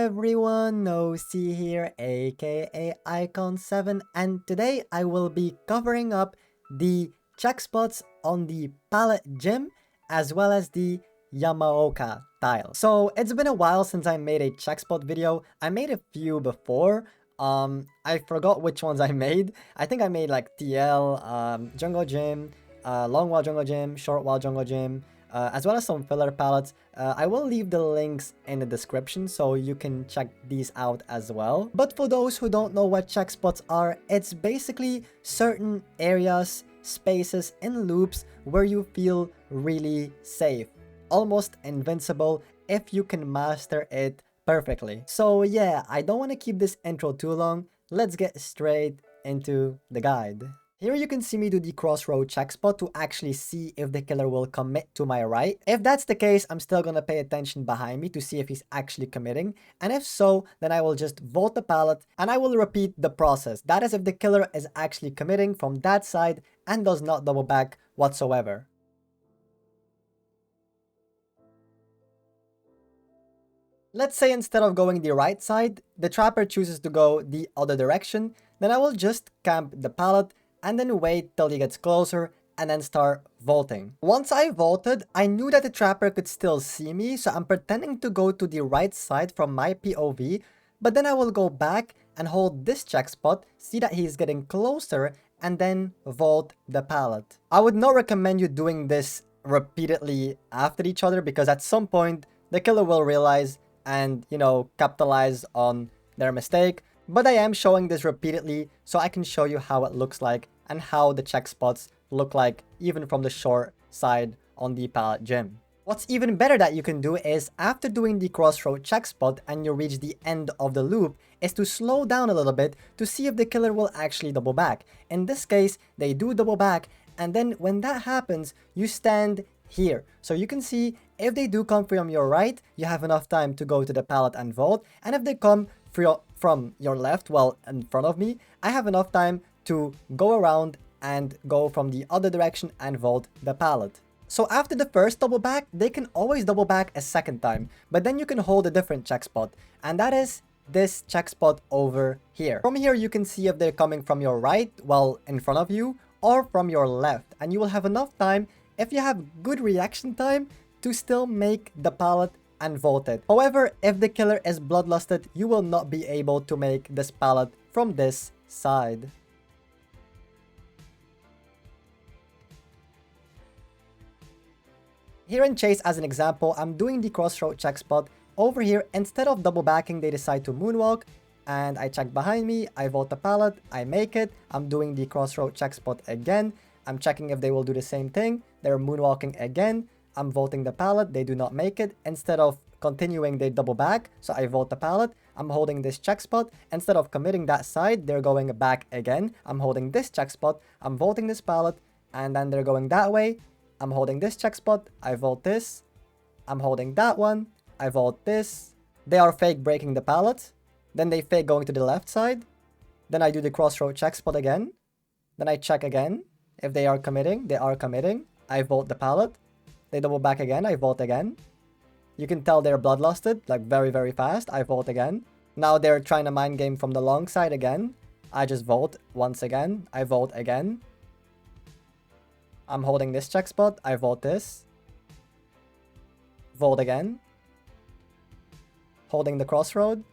everyone, OC here, aka Icon7, and today I will be covering up the check spots on the Pallet gym as well as the Yamaoka tile. So it's been a while since I made a check spot video. I made a few before. I forgot which ones I made. I think I made like TL, Jungle Gym, Long While Jungle Gym, Short While Jungle Gym, as well as some filler palettes. I will leave the links in the description so you can check these out as well. But for those who don't know what check spots are, it's basically certain areas, spaces, and loops where you feel really safe, almost invincible if you can master it perfectly. So yeah, I don't want to keep this intro too long. Let's get straight into the guide. Here you can see me do the crossroad check spot to actually see if the killer will commit to my right. If that's the case, I'm still gonna pay attention behind me to see if he's actually committing. And if so, then I will just vault the pallet and I will repeat the process. That is if the killer is actually committing from that side and does not double back whatsoever. Let's say instead of going the right side, the trapper chooses to go the other direction, then I will just camp the pallet and then wait till he gets closer and then start vaulting. Once I vaulted, I knew that the trapper could still see me, so I'm pretending to go to the right side from my POV, but then I will go back and hold this check spot, see that he's getting closer, and then vault the pallet. I would not recommend you doing this repeatedly after each other because at some point, the killer will realize and, capitalize on their mistake. But I am showing this repeatedly so I can show you how it looks like and how the check spots look like even from the short side on the Pallet gym. What's even better that you can do is after doing the crossroad check spot and you reach the end of the loop is to slow down a little bit to see if the killer will actually double back. In this case, they do double back, and then when that happens, you stand here. So you can see if they do come from your right, you have enough time to go to the pallet and vault, and if they come from your left, well, in front of me, I have enough time to go around and go from the other direction and vault the pallet. So after the first double back, they can always double back a second time, but then you can hold a different check spot, and that is this check spot over here. From here, you can see if they're coming from your right, well, in front of you, or from your left, and you will have enough time, if you have good reaction time, to still make the pallet and vault it. However, if the killer is bloodlusted, you will not be able to make this pallet from this side. Here in Chase as an example, I'm doing the crossroad check spot. Over here, instead of double backing, they decide to moonwalk, and I check behind me, I vault the pallet, I make it, I'm doing the crossroad check spot again, I'm checking if they will do the same thing, they're moonwalking again, I'm vaulting the pallet, they do not make it. Instead of continuing, they double back, so I vault the pallet. I'm holding this check spot. Instead of committing that side, they're going back again. I'm holding this check spot, I'm vaulting this pallet, and then they're going that way. I'm holding this check spot, I vault this. I'm holding that one, I vault this. They are fake breaking the pallet. Then they fake going to the left side. Then I do the crossroad check spot again. Then I check again. If they are committing, they are committing. I vault the pallet. They double back again, I vault again. You can tell they're bloodlusted, like very, very fast. I vault again. Now they're trying to mind game from the long side again. I just vault once again. I vault again. I'm holding this check spot. I vault this. Vault again. Holding the crossroad.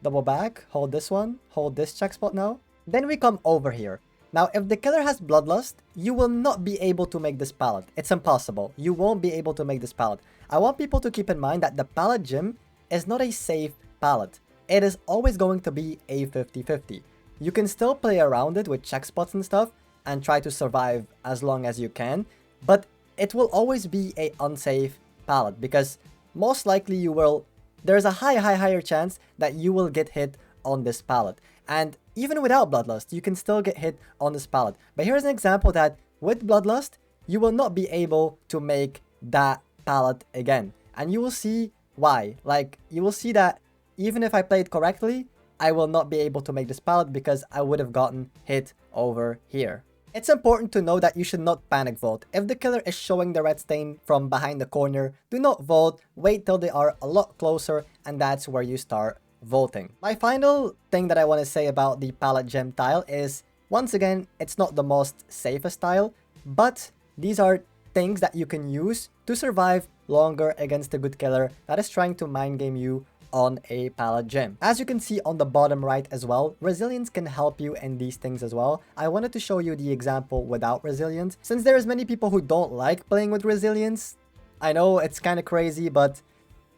Double back. Hold this one. Hold this check spot now. Then we come over here. Now, if the killer has bloodlust, you will not be able to make this pallet. It's impossible. You won't be able to make this pallet. I want people to keep in mind that the Pallet gym is not a safe pallet. It is always going to be a 50-50. You can still play around it with check spots and stuff and try to survive as long as you can, but it will always be a unsafe pallet because most likely there's a higher chance that you will get hit on this pallet. And even without bloodlust, you can still get hit on this pallet. But here's an example that with bloodlust, you will not be able to make that pallet again. And you will see why. Like, you will see that even if I played correctly, I will not be able to make this pallet because I would have gotten hit over here. It's important to know that you should not panic vault. If the killer is showing the red stain from behind the corner, do not vault, wait till they are a lot closer, and that's where you start vaulting. My final thing that I want to say about the pallet gem tile is, once again, it's not the most safest tile, but these are things that you can use to survive longer against a good killer that is trying to mind game you on a pallet gem. As you can see on the bottom right as well, resilience can help you in these things as well. I wanted to show you the example without resilience, since there's many people who don't like playing with resilience. I know it's kind of crazy, but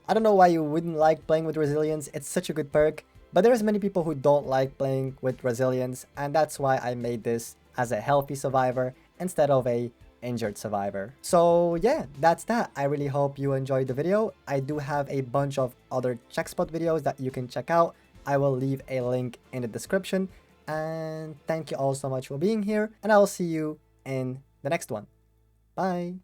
I don't know why you wouldn't like playing with resilience. It's such a good perk, but there's many people who don't like playing with resilience, and that's why I made this as a healthy survivor instead of a injured survivor. So yeah, that's that. I really hope you enjoyed the video. I do have a bunch of other CHECKSPOT videos that you can check out. I will leave a link in the description, and thank you all so much for being here, and I will see you in the next one. Bye.